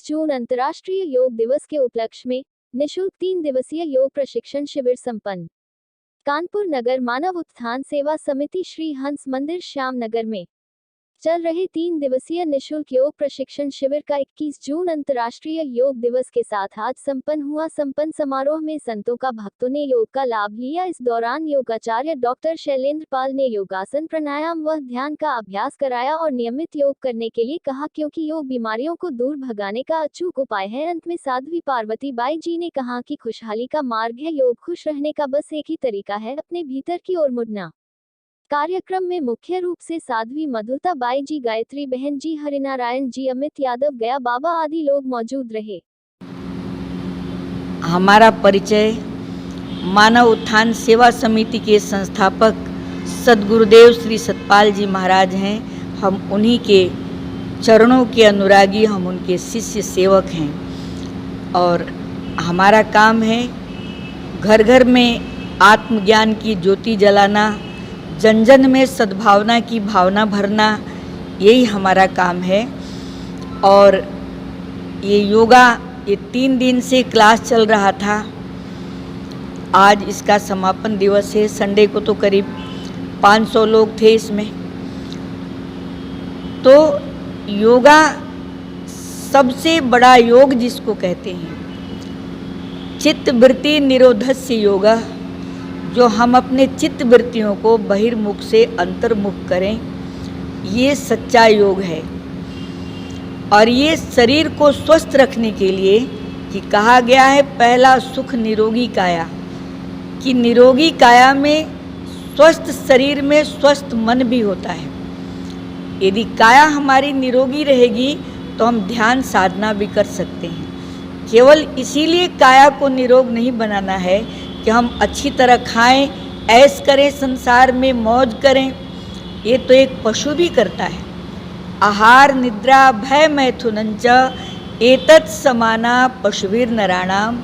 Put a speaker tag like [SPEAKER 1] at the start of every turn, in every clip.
[SPEAKER 1] जून अंतर्राष्ट्रीय योग दिवस के उपलक्ष्य में निःशुल्क 3 दिवसीय योग प्रशिक्षण शिविर संपन्न। कानपुर नगर मानव उत्थान सेवा समिति श्री हंस मंदिर श्याम नगर में चल रहे 3 दिवसीय निःशुल्क योग प्रशिक्षण शिविर का 21 जून अंतर्राष्ट्रीय योग दिवस के साथ आज संपन्न हुआ। संपन्न समारोह में संतों का भक्तों ने योग का लाभ लिया। इस दौरान योगाचार्य डॉक्टर शैलेंद्र पाल ने योगासन, प्राणायाम व ध्यान का अभ्यास कराया और नियमित योग करने के लिए कहा, क्योंकि योग बीमारियों को दूर भगाने का अचूक उपाय है। अंत में साध्वी पार्वती बाई जी ने कहा कि खुशहाली का मार्ग है योग, खुश रहने का बस एक ही तरीका है, अपने भीतर की ओर मुड़ना। कार्यक्रम में मुख्य रूप से साध्वी मधुता बाई जी, गायत्री बहन जी, हरिनारायण जी, अमित यादव, गया बाबा आदि लोग मौजूद रहे।
[SPEAKER 2] हमारा परिचय मानव उत्थान सेवा समिति के संस्थापक सद्गुरुदेव श्री सतपाल जी महाराज हैं। हम उन्हीं के चरणों के अनुरागी, हम उनके शिष्य सेवक हैं और हमारा काम है घर घर में आत्मज्ञान की ज्योति जलाना, जन जन में सद्भावना की भावना भरना, यही हमारा काम है। और ये योगा, ये 3 दिन से क्लास चल रहा था। आज इसका समापन दिवस है। संडे को तो करीब 500 लोग थे इसमें। तो योगा सबसे बड़ा योग जिसको कहते हैं, चित्त वृत्ति निरोधस्य योगा, जो हम अपने चित्त वृत्तियों को बहिर्मुख से अंतर्मुख करें, ये सच्चा योग है। और ये शरीर को स्वस्थ रखने के लिए कि कहा गया है, पहला सुख निरोगी काया, कि निरोगी काया में स्वस्थ शरीर में स्वस्थ मन भी होता है। यदि काया हमारी निरोगी रहेगी तो हम ध्यान साधना भी कर सकते हैं। केवल इसीलिए काया को निरोग नहीं बनाना है कि हम अच्छी तरह खाएं, ऐश करें, संसार में मौज करें। ये तो एक पशु भी करता है। आहार निद्रा भय मैथुनंच एतत् समाना पशुवीर नराणाम,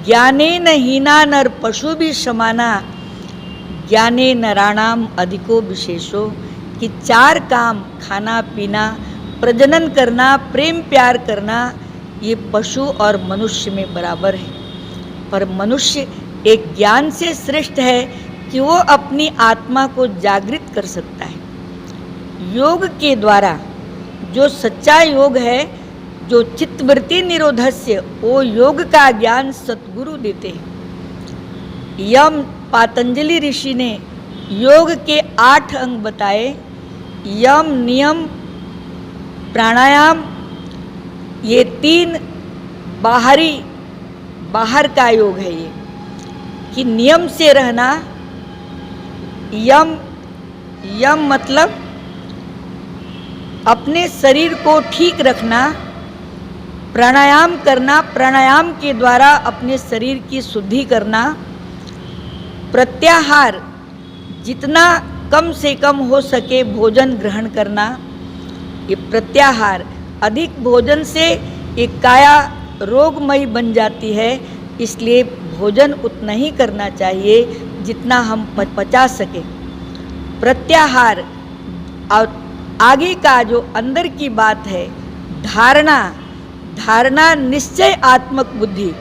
[SPEAKER 2] ज्ञानेन हीना नर पशु भी समाना, ज्ञाने नराणाम अधिको विशेषो, कि 4 काम, खाना पीना, प्रजनन करना, प्रेम प्यार करना, ये पशु और मनुष्य में बराबर है। पर मनुष्य एक ज्ञान से श्रेष्ठ है कि वो अपनी आत्मा को जागृत कर सकता है। योग के द्वारा जो सच्चा योग है, जो चित्तवृत्ति निरोधस्य, वो योग का ज्ञान सतगुरु देते हैं। यम पातंजलि ऋषि ने योग के 8 अंग बताए। यम, नियम, प्राणायाम, ये 3 बाहर का योग है। ये कि नियम से रहना, यम मतलब अपने शरीर को ठीक रखना, प्राणायाम करना, प्राणायाम के द्वारा अपने शरीर की शुद्धि करना, प्रत्याहार, जितना कम से कम हो सके भोजन ग्रहण करना। ये प्रत्याहार, अधिक भोजन से एक काया रोगमयी बन जाती है, इसलिए भोजन उतना ही करना चाहिए जितना हम पचा सके। प्रत्याहार, और आगे का जो अंदर की बात है, धारणा निश्चय आत्मक बुद्धि,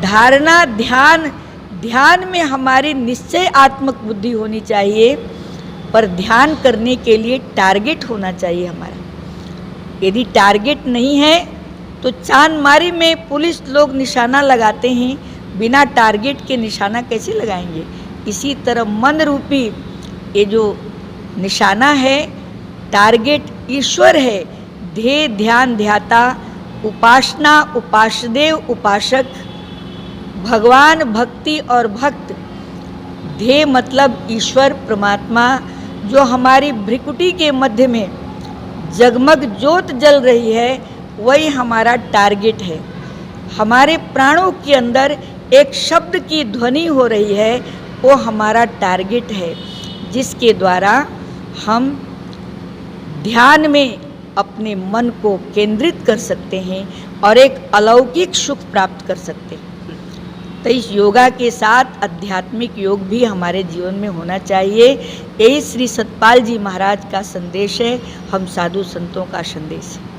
[SPEAKER 2] धारणा ध्यान में हमारी निश्चय आत्मक बुद्धि होनी चाहिए। पर ध्यान करने के लिए टारगेट होना चाहिए हमारा। यदि टारगेट नहीं है तो चांदमारी में पुलिस लोग निशाना लगाते हैं, बिना टारगेट के निशाना कैसे लगाएंगे? इसी तरह मन रूपी ये जो निशाना है, टारगेट ईश्वर है। ध्येय ध्यान ध्याता, उपासना उपासदेव उपासक, भगवान भक्ति और भक्त। ध्येय मतलब ईश्वर परमात्मा, जो हमारी भ्रिकुटी के मध्य में जगमग ज्योत जल रही है, वही हमारा टारगेट है। हमारे प्राणों के अंदर एक शब्द की ध्वनि हो रही है, वो हमारा टारगेट है, जिसके द्वारा हम ध्यान में अपने मन को केंद्रित कर सकते हैं और एक अलौकिक सुख प्राप्त कर सकते हैं। तो इस योगा के साथ आध्यात्मिक योग भी हमारे जीवन में होना चाहिए। यही श्री सतपाल जी महाराज का संदेश है, हम साधु संतों का संदेश है।